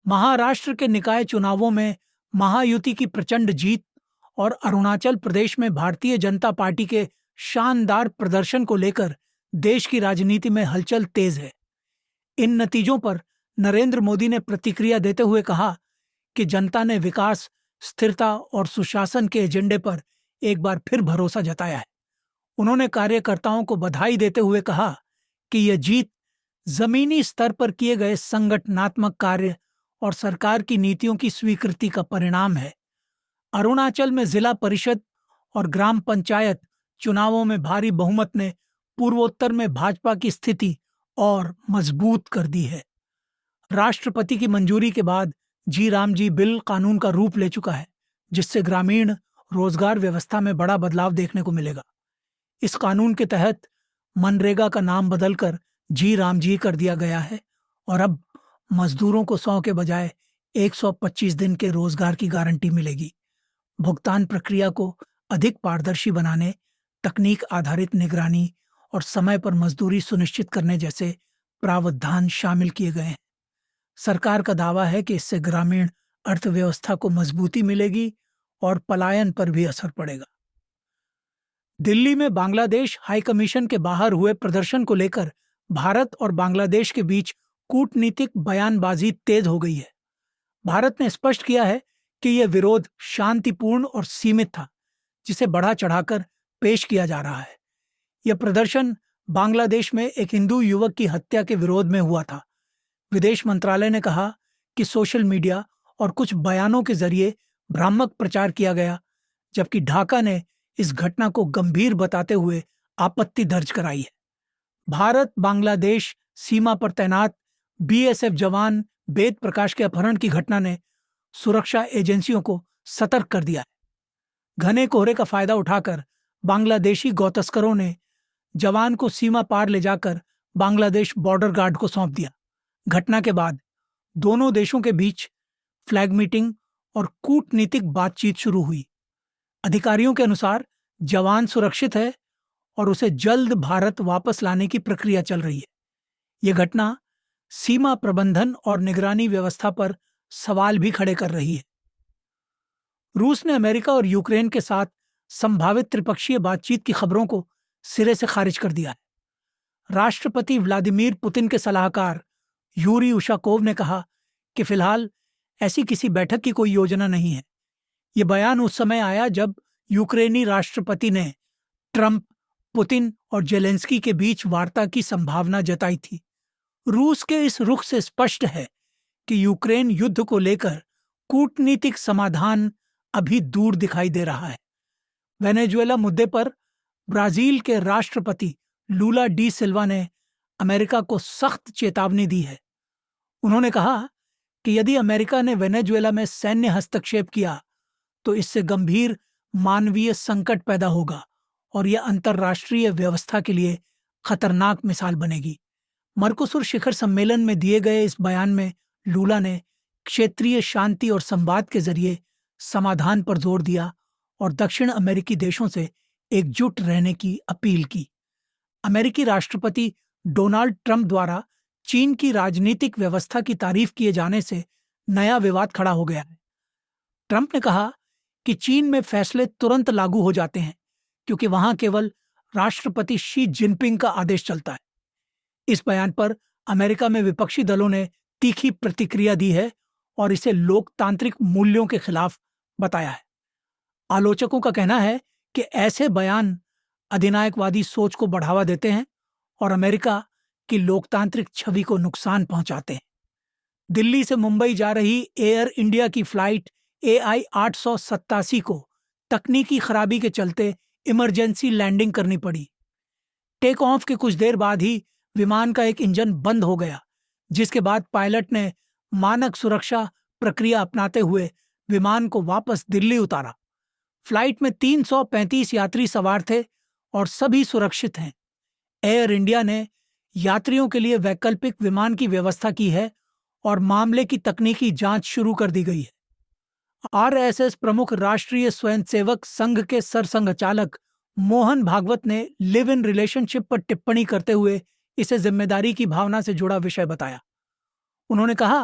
महाराष्ट्र के निकाय चुनावों में महायुति की प्रचंड जीत और अरुणाचल प्रदेश में भारतीय जनता पार्टी के शानदार प्रदर्शन को लेकर देश की राजनीति में हलचल तेज है। इन नतीजों पर नरेंद्र मोदी ने प्रतिक्रिया देते हुए कहा कि जनता ने विकास, स्थिरता और सुशासन के एजेंडे पर एक बार फिर भरोसा जताया है। उन्होंने कार्यकर्ताओं को बधाई देते हुए कहा कि यह जीत जमीनी स्तर पर किए गए संगठनात्मक कार्य और सरकार की नीतियों की स्वीकृति का परिणाम है। अरुणाचल में जिला परिषद और ग्राम पंचायत चुनावों में भारी बहुमत ने पूर्वोत्तर में भाजपा की स्थिति और मजबूत कर दी है। राष्ट्रपति की मंजूरी के बाद जी राम जी बिल कानून का रूप ले चुका है, जिससे ग्रामीण रोजगार व्यवस्था में बड़ा बदलाव देखने को मिलेगा। इस कानून के तहत मनरेगा का नाम बदलकर जी राम जी कर दिया गया है और अब मजदूरों को 100 के बजाय 125 दिन के रोजगार की गारंटी मिलेगी। भुगतान प्रक्रिया को अधिक पारदर्शी बनाने, तकनीक आधारित निगरानी और समय पर मजदूरी सुनिश्चित करने जैसे प्रावधान शामिल किए गए हैं। सरकार का दावा है कि इससे ग्रामीण अर्थव्यवस्था को मजबूती मिलेगी और पलायन पर भी असर पड़ेगा। दिल्ली में बांग्लादेश हाई कमीशन के बाहर हुए प्रदर्शन को लेकर भारत और बांग्लादेश के बीच कूटनीतिक बयानबाजी तेज हो गई है। भारत ने स्पष्ट किया है कि यह विरोध शांतिपूर्ण और सीमित था, जिसे बढ़ा चढ़ाकर पेश किया जा रहा है। यह प्रदर्शन बांग्लादेश में एक हिंदू युवक की हत्या के विरोध में हुआ था। विदेश मंत्रालय ने कहा कि सोशल मीडिया और कुछ बयानों के जरिए भ्रामक प्रचार किया गया, जबकि ढाका ने इस घटना को गंभीर बताते हुए आपत्ति दर्ज कराई है। भारत बांग्लादेश सीमा पर तैनात बीएसएफ जवान वेद प्रकाश के अपहरण की घटना ने सुरक्षा एजेंसियों को सतर्क कर दिया है। घने कोहरे का फायदा उठाकर बांग्लादेशी गौतस्करों ने जवान को सीमा पार ले जाकर बांग्लादेश बॉर्डर गार्ड को सौंप दिया। घटना के बाद दोनों देशों के बीच फ्लैग मीटिंग और कूटनीतिक बातचीत शुरू हुई। अधिकारियों के अनुसार जवान सुरक्षित है और उसे जल्द भारत वापस लाने की प्रक्रिया चल रही है। यह घटना सीमा प्रबंधन और निगरानी व्यवस्था पर सवाल भी खड़े कर रही है। रूस ने अमेरिका और यूक्रेन के साथ संभावित त्रिपक्षीय बातचीत की खबरों को सिरे से खारिज कर दिया है। राष्ट्रपति व्लादिमीर पुतिन के सलाहकार यूरी उशाकोव ने कहा कि फिलहाल ऐसी किसी बैठक की कोई योजना नहीं है। यह बयान उस समय आया जब यूक्रेनी राष्ट्रपति ने ट्रंप, पुतिन और जेलेंस्की के बीच वार्ता की संभावना जताई थी। रूस के इस रुख से स्पष्ट है कि यूक्रेन युद्ध को लेकर कूटनीतिक समाधान अभी दूर दिखाई दे रहा है। वेनेजुएला मुद्दे पर ब्राजील के राष्ट्रपति लूला डी सिल्वा ने अमेरिका को सख्त चेतावनी दी है। उन्होंने कहा कि यदि अमेरिका ने वेनेजुएला में सैन्य हस्तक्षेप किया तो इससे गंभीर मानवीय संकट पैदा होगा और यह अंतर्राष्ट्रीय व्यवस्था के लिए खतरनाक मिसाल बनेगी। मर्कोसुर शिखर सम्मेलन में दिए गए इस बयान में लूला ने क्षेत्रीय शांति और संवाद के जरिए समाधान पर जोर दिया और दक्षिण अमेरिकी देशों से एकजुट रहने की अपील की। अमेरिकी राष्ट्रपति डोनाल्ड ट्रंप द्वारा चीन की राजनीतिक व्यवस्था की तारीफ किए जाने से नया विवाद खड़ा हो गया है। ट्रंप ने कहा कि चीन में फैसले तुरंत लागू हो जाते हैं क्योंकि वहां केवल राष्ट्रपति शी जिनपिंग का आदेश चलता है। इस बयान पर अमेरिका में विपक्षी दलों ने तीखी प्रतिक्रिया दी है और इसे लोकतांत्रिक मूल्यों के खिलाफ बताया है। आलोचकों का कहना है कि ऐसे बयान अधिनायकवादी सोच को बढ़ावा देते हैं और अमेरिका की लोकतांत्रिक छवि को नुकसान पहुंचाते हैं। दिल्ली से मुंबई जा रही एयर इंडिया की फ्लाइट AI 887 को तकनीकी खराबी के चलते इमरजेंसी लैंडिंग करनी पड़ी। टेक ऑफ के कुछ देर बाद ही विमान का एक इंजन बंद हो गया, जिसके बाद पायलट ने मानक सुरक्षा प्रक्रिया अपनाते हुए विमान को वापस दिल्ली उतारा। फ्लाइट में 335 यात्री सवार थे और सभी सुरक्षित हैं। एयर इंडिया ने यात्रियों के लिए वैकल्पिक विमान की व्यवस्था की है और मामले की तकनीकी जांच शुरू कर दी गई है। आरएसएस प्रमुख राष्ट्रीय स्वयंसेवक संघ के सरसंघचालक मोहन भागवत ने लिव इन रिलेशनशिप पर टिप्पणी करते हुए इसे जिम्मेदारी की भावना से जुड़ा विषय बताया। उन्होंने कहा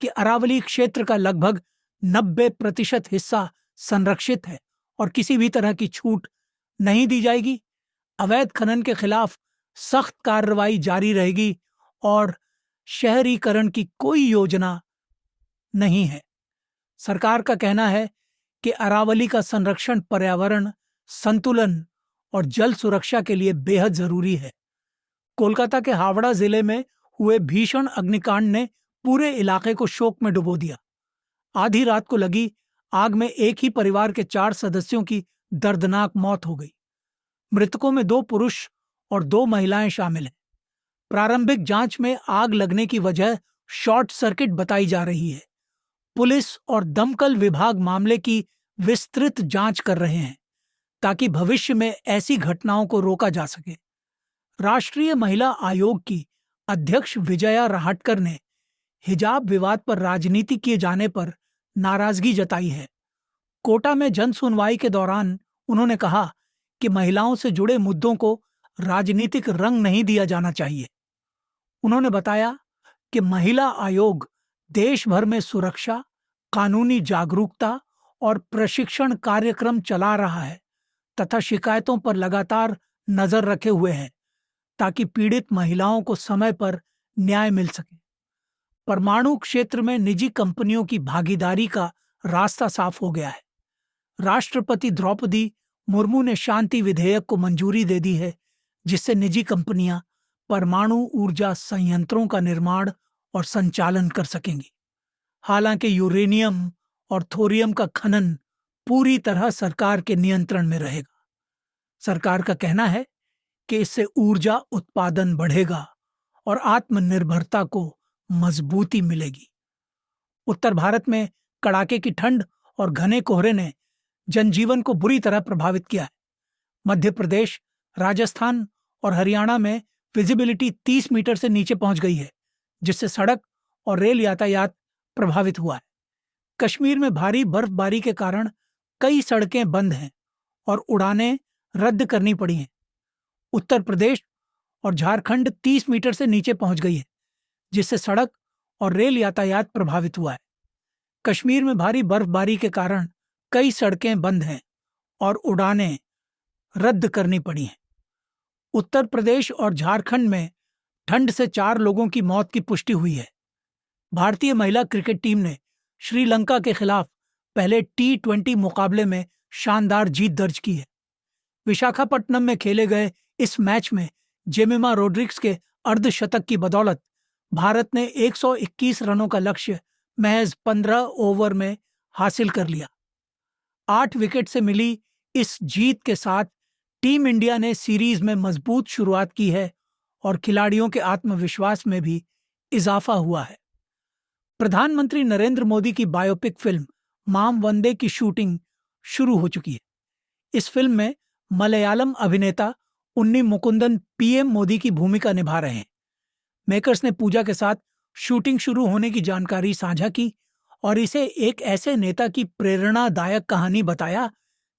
कि अरावली क्षेत्र का लगभग 90% हिस्सा संरक्षित है और किसी भी तरह की छूट नहीं दी जाएगी। अवैध खनन के खिलाफ सख्त कार्रवाई जारी रहेगी और शहरीकरण की कोई योजना नहीं है। सरकार का कहना है कि अरावली का संरक्षण पर्यावरण संतुलन और जल सुरक्षा के लिए बेहद जरूरी है। कोलकाता के हावड़ा जिले में हुए भीषण अग्निकांड ने पूरे इलाके को शोक में डुबो दिया। आधी रात को लगी आग में एक ही परिवार के 4 सदस्यों की दर्दनाक मौत हो गई। मृतकों में 2 पुरुष और 2 महिलाएं शामिल हैं। प्रारंभिक जांच में आग लगने की वजह शॉर्ट सर्किट बताई जा रही है। पुलिस और दमकल विभाग मामले की विस्तृत जांच कर रहे हैं ताकि भविष्य में ऐसी घटनाओं को रोका जा सके। राष्ट्रीय महिला आयोग की अध्यक्ष विजया राहटकर ने हिजाब विवाद पर राजनीति किए जाने पर नाराजगी जताई है। कोटा में जन सुनवाई के दौरान उन्होंने कहा कि महिलाओं से जुड़े मुद्दों को राजनीतिक रंग नहीं दिया जाना चाहिए। उन्होंने बताया कि महिला आयोग देश भर में सुरक्षा, कानूनी जागरूकता और प्रशिक्षण कार्यक्रम चला रहा है तथा शिकायतों पर लगातार नजर रखे हुए है ताकि पीड़ित महिलाओं को समय पर न्याय मिल सके। परमाणु क्षेत्र में निजी कंपनियों की भागीदारी का रास्ता साफ हो गया है। राष्ट्रपति द्रौपदी मुर्मू ने शांति विधेयक को मंजूरी दे दी है, जिससे निजी कंपनियां परमाणु ऊर्जा संयंत्रों का निर्माण और संचालन कर सकेंगी। हालांकि यूरेनियम और थोरियम का खनन पूरी तरह सरकार के नियंत्रण में रहेगा। सरकार का कहना है कि इससे ऊर्जा उत्पादन बढ़ेगा और आत्मनिर्भरता को मजबूती मिलेगी। उत्तर भारत में कड़ाके की ठंड और घने कोहरे ने जनजीवन को बुरी तरह प्रभावित किया है। मध्य प्रदेश, राजस्थान और हरियाणा में विजिबिलिटी 30 मीटर से नीचे पहुंच गई है, जिससे सड़क और रेल यातायात प्रभावित हुआ है। कश्मीर में भारी बर्फबारी के कारण कई सड़कें बंद हैं और उड़ानें रद्द करनी पड़ी हैं। उत्तर प्रदेश और झारखंड 30 मीटर से नीचे पहुंच गई है, जिससे सड़क और रेल यातायात प्रभावित हुआ है। कश्मीर में भारी बर्फबारी के कारण कई सड़कें बंद हैं और उड़ानें रद्द करनी पड़ी हैं। उत्तर प्रदेश और झारखंड में ठंड से 4 लोगों की मौत की पुष्टि हुई है। भारतीय महिला क्रिकेट टीम ने श्रीलंका के खिलाफ पहले T20 मुकाबले में शानदार जीत दर्ज की है। विशाखापट्टनम में खेले गए इस मैच में जेमिमा रोड्रिग्स के अर्धशतक की बदौलत भारत ने 121 रनों का लक्ष्य महज 15 ओवर में हासिल कर लिया। 8 विकेट से मिली इस जीत के साथ टीम इंडिया ने सीरीज में मजबूत शुरुआत की है और खिलाड़ियों के आत्मविश्वास में भी इजाफा हुआ है। प्रधानमंत्री नरेंद्र मोदी की बायोपिक फिल्म माम वंदे की शूटिंग शुरू हो चुकी है। इस फिल्म में मलयालम अभिनेता उन्नी मुकुंदन पीएम मोदी की भूमिका निभा रहे हैं। मेकर्स ने पूजा के साथ शूटिंग शुरू होने की जानकारी साझा की और इसे एक ऐसे नेता की प्रेरणादायक कहानी बताया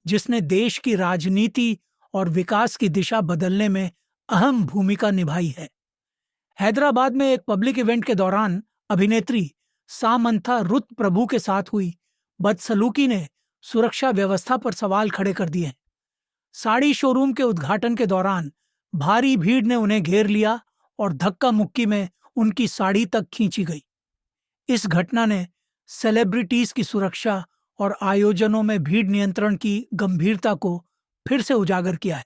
जिसने देश की राजनीति और विकास की दिशा बदलने में अहम भूमिका निभाई है। हैदराबाद में एक पब्लिक इवेंट के दौरान अभिनेत्री सामंथा रुत प्रभु के साथ हुई बदसलूकी ने सुरक्षा व्यवस्था पर सवाल खड़े कर दिए हैं। साड़ी शोरूम के उद्घाटन के दौरान भारी भीड़ ने उन्हें घेर लिया और धक्का मुक्की में उनकी साड़ी तक खींची गई। इस घटना ने सेलिब्रिटीज की सुरक्षा और आयोजनों में भीड़ नियंत्रण की गंभीरता को फिर से उजागर किया है।